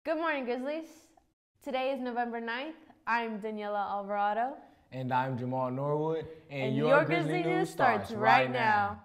Good morning, Grizzlies. Today is November 9th. I'm Daniela Alvarado. And I'm Jamal Norwood. And your Grizzly News starts right now.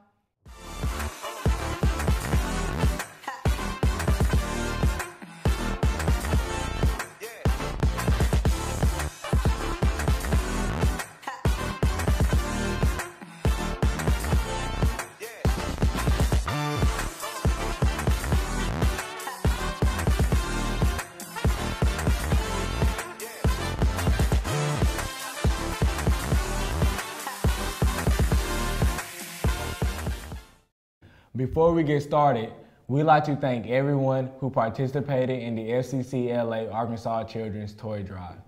Before we get started, we'd like to thank everyone who participated in the FCC-LA Arkansas Children's Toy Drive.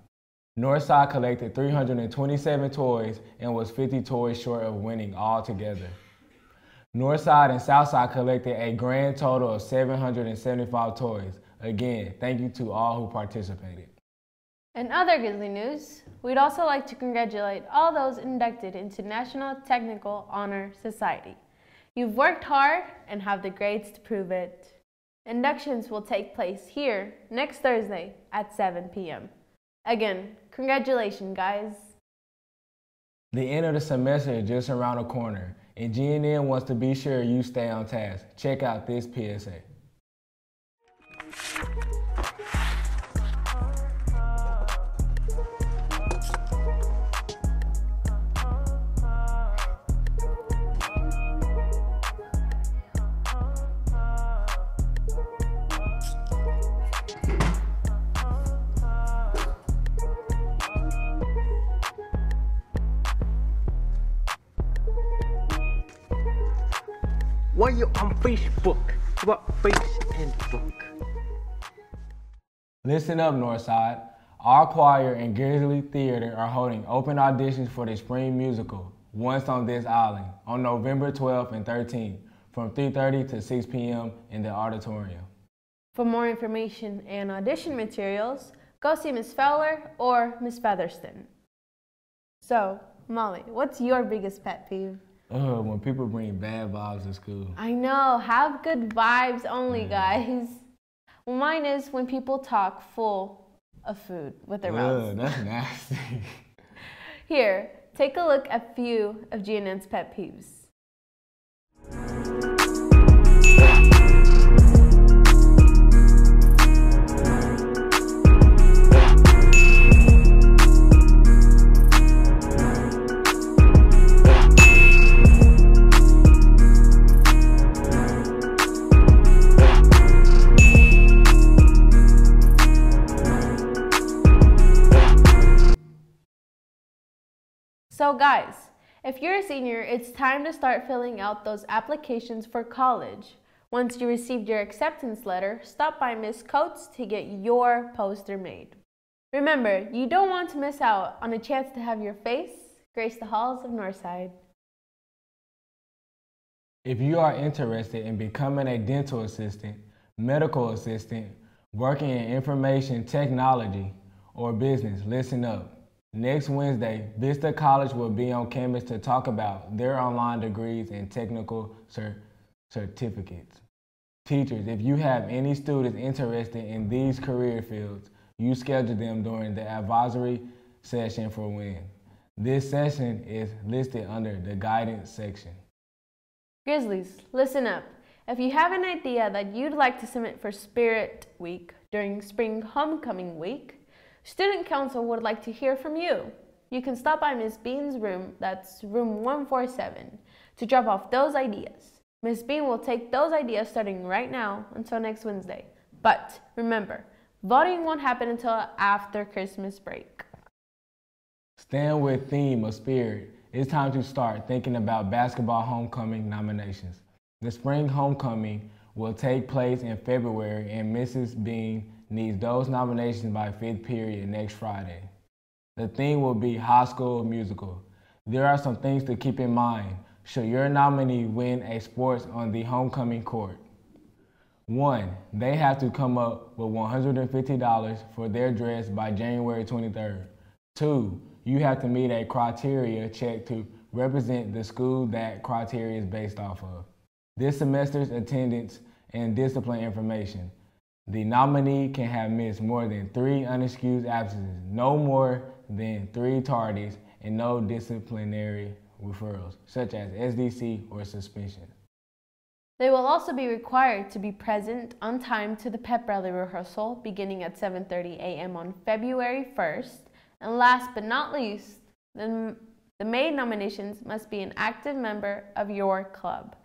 Northside collected 327 toys and was 50 toys short of winning altogether. Northside and Southside collected a grand total of 775 toys. Again, thank you to all who participated. In other Grizzly news, we'd also like to congratulate all those inducted into National Technical Honor Society. You've worked hard and have the grades to prove it. Inductions will take place here next Thursday at 7 p.m. Again, congratulations, guys. The end of the semester is just around the corner, and Gnn wants to be sure you stay on task. Check out this PSA. Why you on Facebook? What face and book? Listen up, Northside. Our choir and Grizzly Theater are holding open auditions for the spring musical, Once on This Island, on November 12th and 13th, from 3:30 to 6 p.m. in the auditorium. For more information and audition materials, go see Miss Fowler or Miss Featherston. So, Molly, what's your biggest pet peeve? When people bring bad vibes to school. I know, have good vibes only, guys. Well, mine is when people talk full of food with their mouths. That's nasty. Here, take a look at a few of GNN's pet peeves. So guys, if you're a senior, it's time to start filling out those applications for college. Once you received your acceptance letter, stop by Miss Coates to get your poster made. Remember, you don't want to miss out on a chance to have your face grace the halls of Northside. If you are interested in becoming a dental assistant, medical assistant, working in information technology, or business, listen up. Next Wednesday, Vista College will be on campus to talk about their online degrees and technical certificates. Teachers, if you have any students interested in these career fields, you schedule them during the advisory session for when. This session is listed under the guidance section. Grizzlies, listen up. If you have an idea that you'd like to submit for Spirit Week during Spring Homecoming Week, Student Council would like to hear from you. You can stop by Ms. Bean's room, that's room 147, to drop off those ideas. Ms. Bean will take those ideas starting right now until next Wednesday. But remember, voting won't happen until after Christmas break. Staying with theme of spirit, it's time to start thinking about basketball homecoming nominations. The spring homecoming will take place in February, and Mrs. Bean needs those nominations by 5th period next Friday. The theme will be High School Musical. There are some things to keep in mind should your nominee win a sports on the homecoming court. 1, they have to come up with $150 for their dress by January 23rd. 2, you have to meet a criteria check to represent the school that criteria is based off of. This semester's attendance and discipline information. The nominee can have missed more than 3 unexcused absences, no more than 3 tardies, and no disciplinary referrals, such as SDC or suspension. They will also be required to be present on time to the pep rally rehearsal beginning at 7:30 a.m. on February 1st. And last but not least, the maid nominations must be an active member of your club.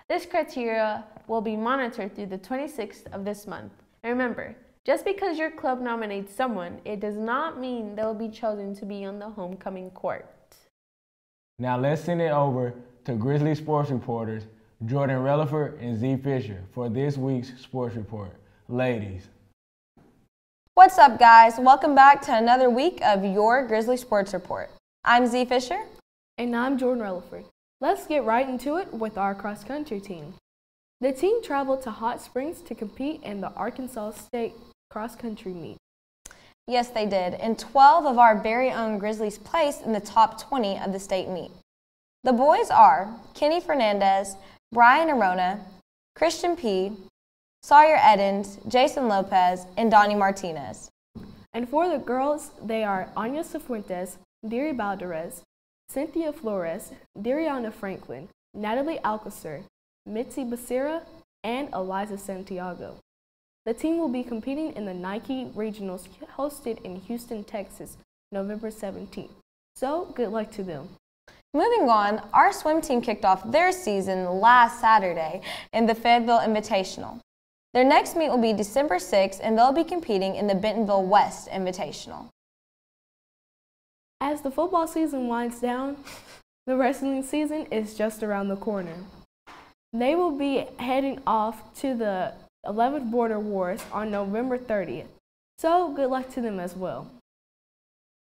This criteria will be monitored through the 26th of this month. And remember, just because your club nominates someone, it does not mean they will be chosen to be on the homecoming court. Now let's send it over to Grizzly sports reporters Jordan Relaford and Z Fisher for this week's sports report. Ladies. What's up, guys? Welcome back to another week of your Grizzly Sports Report. I'm Z Fisher. And I'm Jordan Relaford. Let's get right into it with our cross-country team. The team traveled to Hot Springs to compete in the Arkansas State cross-country meet. Yes, they did, and 12 of our very own Grizzlies placed in the top 20 of the state meet. The boys are Kenny Fernandez, Brian Arona, Christian P., Sawyer Edens, Jason Lopez, and Donnie Martinez. And for the girls, they are Anya Cifuentes, Diri Balderas, Cynthia Flores, Diriana Franklin, Natalie Alcacer, Mitzi Becerra, and Eliza Santiago. The team will be competing in the Nike Regionals hosted in Houston, Texas, November 17th. So, good luck to them. Moving on, our swim team kicked off their season last Saturday in the Fayetteville Invitational. Their next meet will be December 6th, and they'll be competing in the Bentonville West Invitational. As the football season winds down, the wrestling season is just around the corner. They will be heading off to the 11th Border Wars on November 30th. So, good luck to them as well.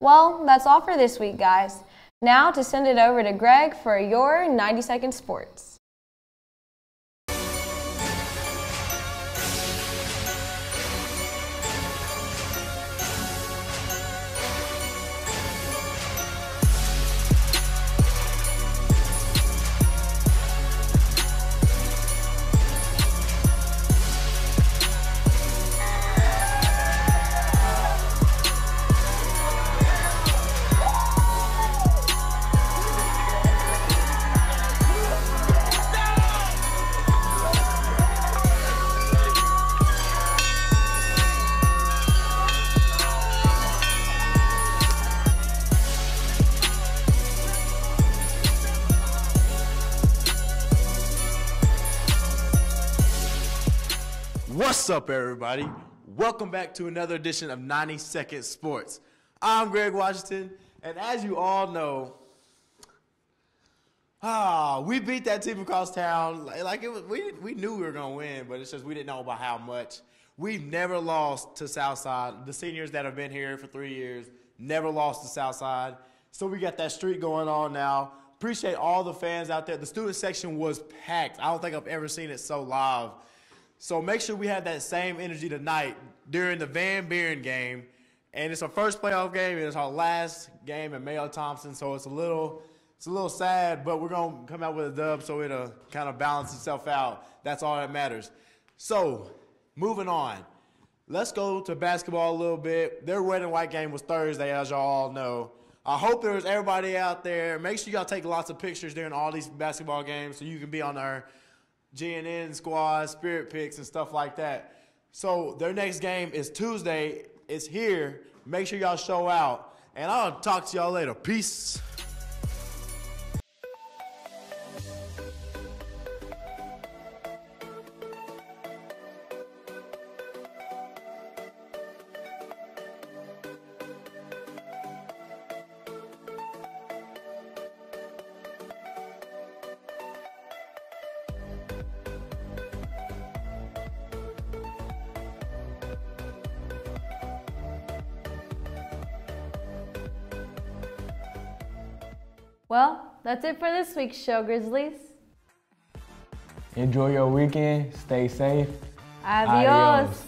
Well, that's all for this week, guys. Now to send it over to Greg for your 90-second sports. What's up, everybody? Welcome back to another edition of 90-Second Sports. I'm Greg Washington, and as you all know, we beat that team across town. We knew we were going to win, but it's just we didn't know by how much. We've never lost to Southside. The seniors that have been here for 3 years never lost to Southside. So we got that streak going on now. Appreciate all the fans out there. The student section was packed. I don't think I've ever seen it so live. So make sure we have that same energy tonight during the Van Buren game. And it's our first playoff game, and it's our last game at Mayo Thompson, so it's a little sad, but we're going to come out with a dub so it'll kind of balance itself out. That's all that matters. So, moving on. Let's go to basketball a little bit. Their red and white game was Thursday, as y'all all know. I hope there's everybody out there. Make sure y'all take lots of pictures during all these basketball games so you can be on our Gnn squad, spirit picks, and stuff like that. So their next game is Tuesday. It's here. Make sure y'all show out. And I'll talk to y'all later. Peace. Well, that's it for this week's show, Grizzlies. Enjoy your weekend. Stay safe. Adios.